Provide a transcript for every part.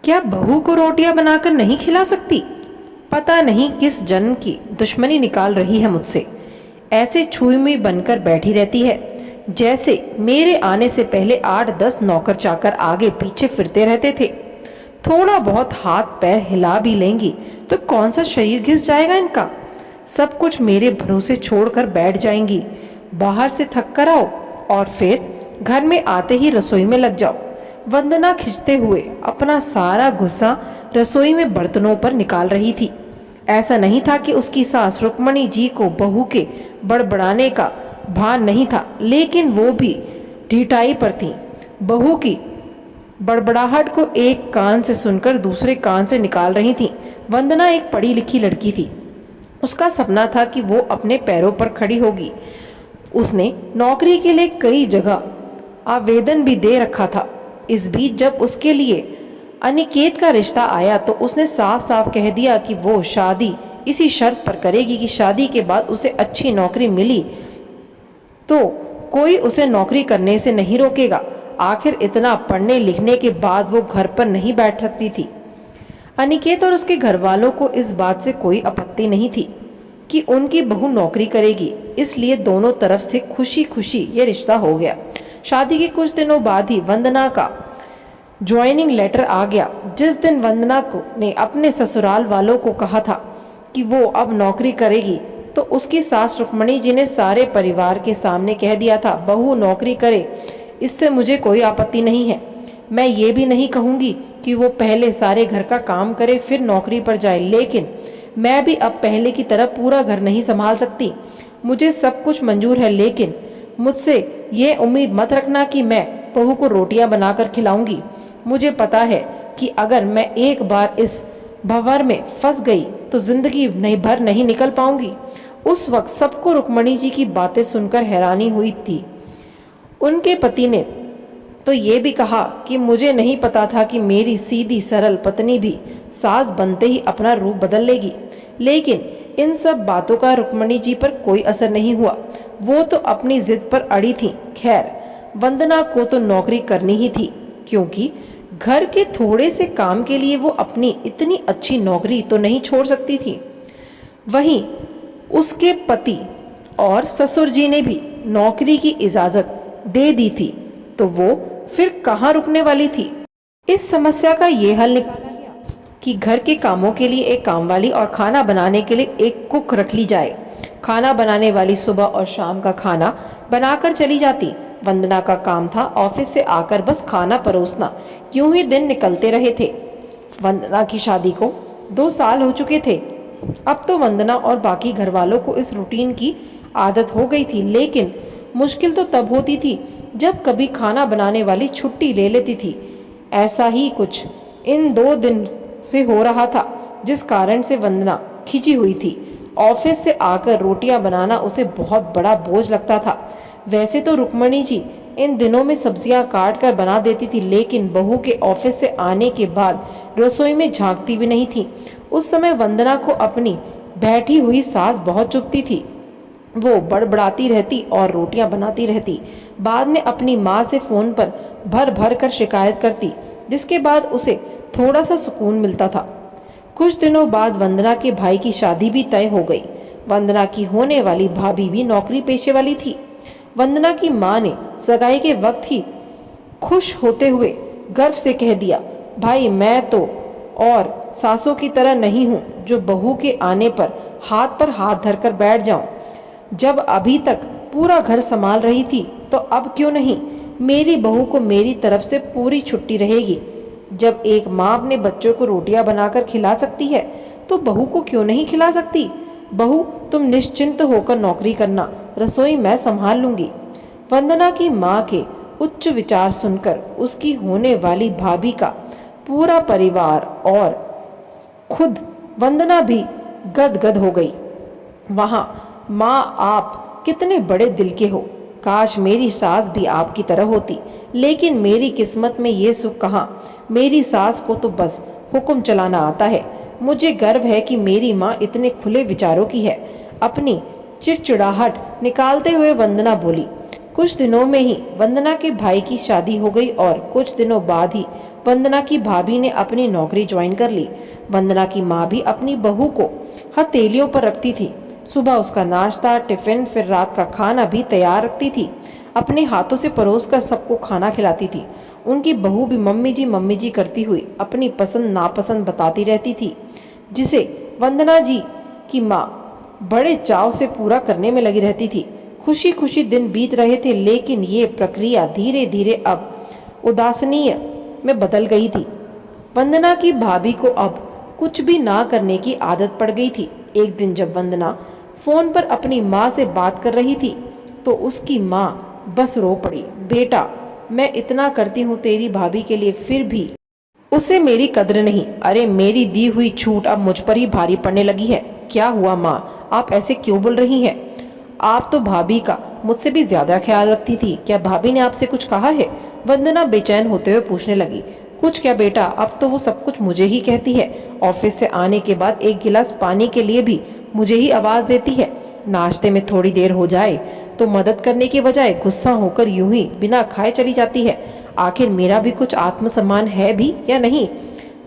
क्या बहू को रोटियां बनाकर नहीं खिला सकती? पता नहीं किस जन्म की दुश्मनी निकाल रही है मुझसे। ऐसे छुई मुई बनकर बैठी रहती है जैसे मेरे आने से पहले 8-10 नौकर चाकर आगे पीछे फिरते रहते थे। थोड़ा बहुत हाथ पैर हिला भी लेंगी तो कौन सा शरीर घिस जाएगा इनका। सब कुछ मेरे भरोसे छोड़कर बैठ जाएंगी। बाहर से थक कर आओ और फिर घर में आते ही रसोई में लग जाओ। वंदना खिंचते हुए अपना सारा गुस्सा रसोई में बर्तनों पर निकाल रही थी। ऐसा नहीं था कि उसकी सास रुक्मणी जी को बहू के बड़बड़ाने का भान नहीं था, लेकिन वो भी ढिठाई पर थी। बहू की बड़बड़ाहट को एक कान से सुनकर दूसरे कान से निकाल रही थी। वंदना एक पढ़ी लिखी लड़की थी। उसका सपना था कि वो अपने पैरों पर खड़ी होगी। उसने नौकरी के लिए कई जगह आवेदन भी दे रखा था। इस बीच जब उसके लिए अनिकेत का रिश्ता आया तो उसने साफ साफ कह दिया कि वो शादी इसी शर्त पर करेगी कि शादी के बाद उसे अच्छी नौकरी मिली तो कोई उसे नौकरी करने से नहीं रोकेगा। आखिर इतना पढ़ने लिखने के बाद वो घर पर नहीं बैठ सकती थी। अनिकेत और उसके घर वालों को इस बात से कोई आपत्ति नहीं थी कि उनकी बहू नौकरी करेगी, इसलिए दोनों तरफ से खुशी खुशी ये रिश्ता हो गया। शादी के कुछ दिनों बाद ही वंदना का ज्वाइनिंग लेटर आ गया। जिस दिन वंदना को ने अपने ससुराल वालों को कहा था कि वो अब नौकरी करेगी तो उसकी सास रुक्मणी जी ने सारे परिवार के सामने कह दिया था, बहू नौकरी करे, इससे मुझे कोई आपत्ति नहीं है। मैं ये भी नहीं कहूँगी कि वो पहले सारे घर का काम करे फिर नौकरी पर जाए, लेकिन मैं भी अब पहले की तरह पूरा घर नहीं संभाल सकती। मुझे सब कुछ मंजूर है, लेकिन मुझसे ये उम्मीद मत रखना कि मैं बहू को रोटियां बनाकर खिलाऊंगी। मुझे पता है कि अगर मैं एक बार इस भंवर में फंस गई तो जिंदगी भर नहीं निकल पाऊंगी। उस वक्त सबको रुक्मणी जी की बातें सुनकर हैरानी हुई थी। उनके पति ने तो ये भी कहा कि मुझे नहीं पता था कि मेरी सीधी सरल पत्नी भी सास बनते ही अपना रूप बदल लेगी। लेकिन इन सब बातों का रुक्मणी जी पर कोई असर नहीं हुआ। वो तो अपनी जिद पर अड़ी थी। खैर, वंदना को तो नौकरी करनी ही थी, क्योंकि घर के थोड़े से काम के लिए वो अपनी इतनी अच्छी नौकरी तो नहीं छोड़ सकती थी। वहीं उसके पति और ससुर जी ने भी नौकरी की इजाजत दे दी थी, तो वो फिर कहाँ रुकने वाली थी। इस समस्या का ये हल निकाला गया कि घर के कामों के लिए एक कामवाली और खाना बनाने के लिए एक कुक रख ली जाए। खाना बनाने वाली सुबह और शाम का खाना बनाकर चली जाती। वंदना का काम था ऑफिस से आकर बस खाना परोसना। यूं ही दिन निकलते रहे थे। वंदना की शादी को 2 साल हो चुके थे। अब तो वंदना और बाकी घर वालों को इस रूटीन की आदत हो गई थी, लेकिन मुश्किल तो तब होती थी जब कभी खाना बनाने वाली छुट्टी ले लेती थी। ऐसा ही कुछ इन 2 दिन से हो रहा था, जिस कारण से वंदना खिंची हुई थी। ऑफिस से आकर रोटियां बनाना उसे बहुत बड़ा बोझ लगता था। वैसे तो रुक्मणी जी इन दिनों में सब्जियां काट कर बना देती थी, लेकिन बहू के ऑफिस से आने के बाद रसोई में झांकती भी नहीं थी। उस समय वंदना को अपनी बैठी हुई सास बहुत चुभती थी। वो बड़बड़ाती रहती और रोटियां बनाती रहती। बाद में अपनी माँ से फोन पर भर भर कर शिकायत करती, जिसके बाद उसे थोड़ा सा सुकून मिलता था। कुछ दिनों बाद वंदना के भाई की शादी भी तय हो गई। वंदना की होने वाली भाभी भी नौकरी पेशे वाली थी। वंदना की माँ ने सगाई के वक्त ही खुश होते हुए गर्व से कह दिया, भाई मैं तो और सासों की तरह नहीं हूँ जो बहू के आने पर हाथ धरकर बैठ जाऊं। जब अभी तक पूरा घर संभाल रही थी तो अब क्यों नहीं, मेरी बहू को मेरी तरफ से पूरी छुट्टी रहेगी। जब एक माँ अपने बच्चों को रोटियां बनाकर खिला सकती है तो बहू को क्यों नहीं खिला सकती। बहू तुम निश्चिंत होकर नौकरी करना, रसोई मैं संभाल लूंगी। वंदना की माँ के उच्च विचार सुनकर उसकी होने वाली भाभी का पूरा परिवार और खुद वंदना भी गदगद हो गई। वहाँ माँ आप कितने बड़े दिल के हो, काश मेरी सास भी आपकी तरह होती, लेकिन मेरी किस्मत में ये सुख कहाँ। मेरी सास को तो बस हुक्म चलाना आता है। मुझे गर्व है कि मेरी माँ इतने खुले विचारों की है। अपनी चिड़चिड़ाहट निकालते हुए वंदना बोली। कुछ दिनों में ही वंदना के भाई की शादी हो गई और कुछ दिनों बाद ही वंदना की भाभी ने अपनी नौकरी ज्वाइन कर ली। वंदना की माँ भी अपनी बहू को हथेलियों पर रखती थी। सुबह उसका नाश्ता, टिफिन, फिर रात का खाना भी तैयार रखती थी। अपने हाथों से परोस कर सबको खाना खिलाती थी। उनकी बहू भी मम्मी जी करती हुई अपनी पसंद नापसंद बताती रहती थी, जिसे वंदना जी की माँ बड़े चाव से पूरा करने में लगी रहती थी। खुशी खुशी दिन बीत रहे थे, लेकिन ये प्रक्रिया धीरे धीरे अब उदासीनीय में बदल गई थी। वंदना की भाभी को अब कुछ भी ना करने की आदत पड़ गई थी। एक दिन जब वंदना फोन पर अपनी माँ से बात कर रही थी तो उसकी माँ बस रो पड़ी। बेटा, मैं इतना करती हूँ तेरी भाभी के लिए, फिर भी उसे मेरी कद्र नहीं। अरे मेरी दी हुई छूट अब मुझ पर ही भारी पड़ने लगी है। क्या हुआ माँ, आप ऐसे क्यों बोल रही हैं? आप तो भाभी का मुझसे भी ज्यादा ख्याल रखती थी। क्या भाभी ने आपसे कुछ कहा है? वंदना बेचैन होते हुए पूछने लगी। कुछ क्या बेटा, अब तो वो सब कुछ मुझे ही कहती है। ऑफिस से आने के बाद एक गिलास पानी के लिए भी मुझे ही आवाज देती है। नाश्ते में थोड़ी देर हो जाए तो मदद करने के बजाय गुस्सा होकर यूं ही बिना खाए चली जाती है। आखिर मेरा भी कुछ आत्मसम्मान है भी या नहीं?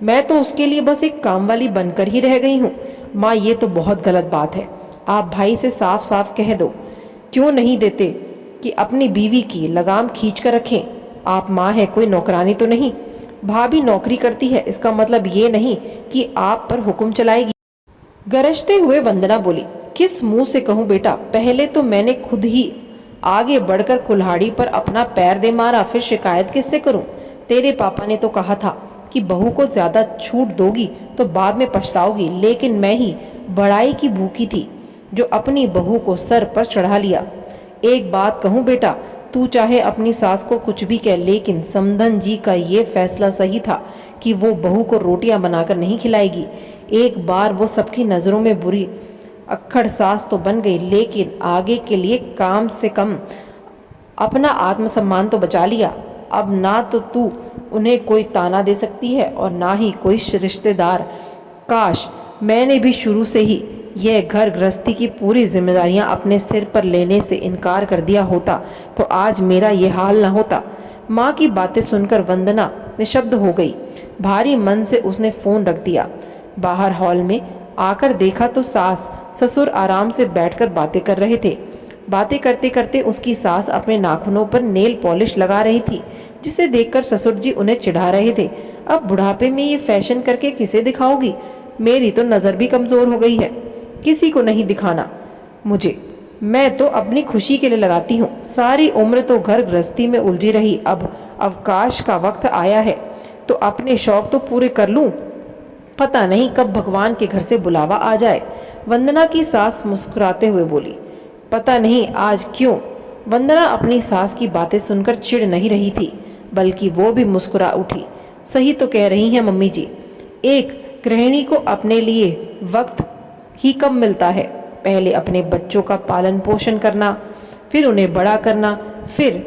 मैं तो उसके लिए बस एक काम वाली बनकर ही रह गई हूँ। माँ, ये तो बहुत गलत बात है। आप भाई से साफ साफ कह दो। क्यों नहीं देते कि अपनी बीवी की लगाम खींच कर रखें? आप माँ है, कोई नौकरानी तो नहीं। भाभी नौकरी करती है, इसका मतलब ये नहीं कि आप पर हुक्म चलाएगी। गरजते हुए वंदना बोली। किस मुंह से कहूँ बेटा? पहले तो मैंने खुद ही आगे बढ़कर कुल्हाड़ी पर अपना पैर दे मारा, फिर शिकायत किससे करूं? तेरे पापा ने तो कहा था कि बहू को ज्यादा छूट दोगी तो बाद में पछताओगी, लेकिन मैं ही बड़ाई की भूखी थी जो अपनी बहू को सर पर चढ़ा लिया। एक बात कहूँ बेटा, तू चाहे अपनी सास को कुछ भी कह, लेकिन समधन जी का ये फैसला सही था कि वो बहू को रोटियां बनाकर नहीं खिलाएगी। एक बार वो सबकी नज़रों में बुरी अक्खड़ सास तो बन गई, लेकिन आगे के लिए काम से कम अपना आत्मसम्मान तो बचा लिया। अब ना तो तू उन्हें कोई ताना दे सकती है और ना ही कोई रिश्तेदार। काश मैंने भी शुरू से ही यह घर गृहस्थी की पूरी जिम्मेदारियां अपने सिर पर लेने से इनकार कर दिया होता तो आज मेरा ये हाल न होता। माँ की बातें सुनकर वंदना निशब्द हो गई। भारी मन से उसने फोन रख दिया। बाहर हॉल में आकर देखा तो सास ससुर आराम से बैठकर बातें कर रहे थे। बातें करते करते उसकी सास अपने नाखूनों पर नेल पॉलिश लगा रही थी, जिसे देखकर ससुर जी उन्हें चिढ़ा रहे थे। अब बुढ़ापे में ये फैशन करके किसे दिखाओगी? मेरी तो नज़र भी कमज़ोर हो गई है, किसी को नहीं दिखाना मुझे। मैं तो अपनी खुशी के लिए लगाती हूँ। सारी उम्र तो घर गृहस्थी में उलझी रही, अब अवकाश का वक्त आया है तो अपने शौक तो पूरे कर लूँ। पता नहीं कब भगवान के घर से बुलावा आ जाए। वंदना की सास मुस्कुराते हुए बोली। पता नहीं आज क्यों वंदना अपनी सास की बातें सुनकर चिढ़ नहीं रही थी, बल्कि वो भी मुस्कुरा उठी। सही तो कह रही हैं मम्मी जी, एक गृहिणी को अपने लिए वक्त ही कब मिलता है। पहले अपने बच्चों का पालन पोषण करना, फिर उन्हें बड़ा करना, फिर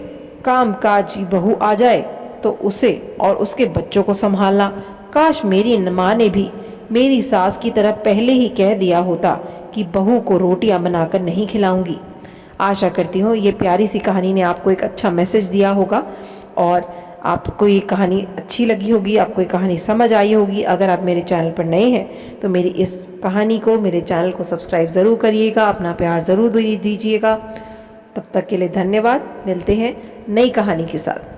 काम काज बहू आ जाए तो उसे और उसके बच्चों को संभालना। काश मेरी माँ ने भी मेरी सास की तरह पहले ही कह दिया होता कि बहू को रोटियां बनाकर नहीं खिलाऊंगी। आशा करती हूँ ये प्यारी सी कहानी ने आपको एक अच्छा मैसेज दिया होगा और आपको ये कहानी अच्छी लगी होगी, आपको ये कहानी समझ आई होगी। अगर आप मेरे चैनल पर नए हैं तो मेरी इस कहानी को, मेरे चैनल को सब्सक्राइब ज़रूर करिएगा, अपना प्यार ज़रूर दीजिएगा। तब तक के लिए धन्यवाद। मिलते हैं नई कहानी के साथ।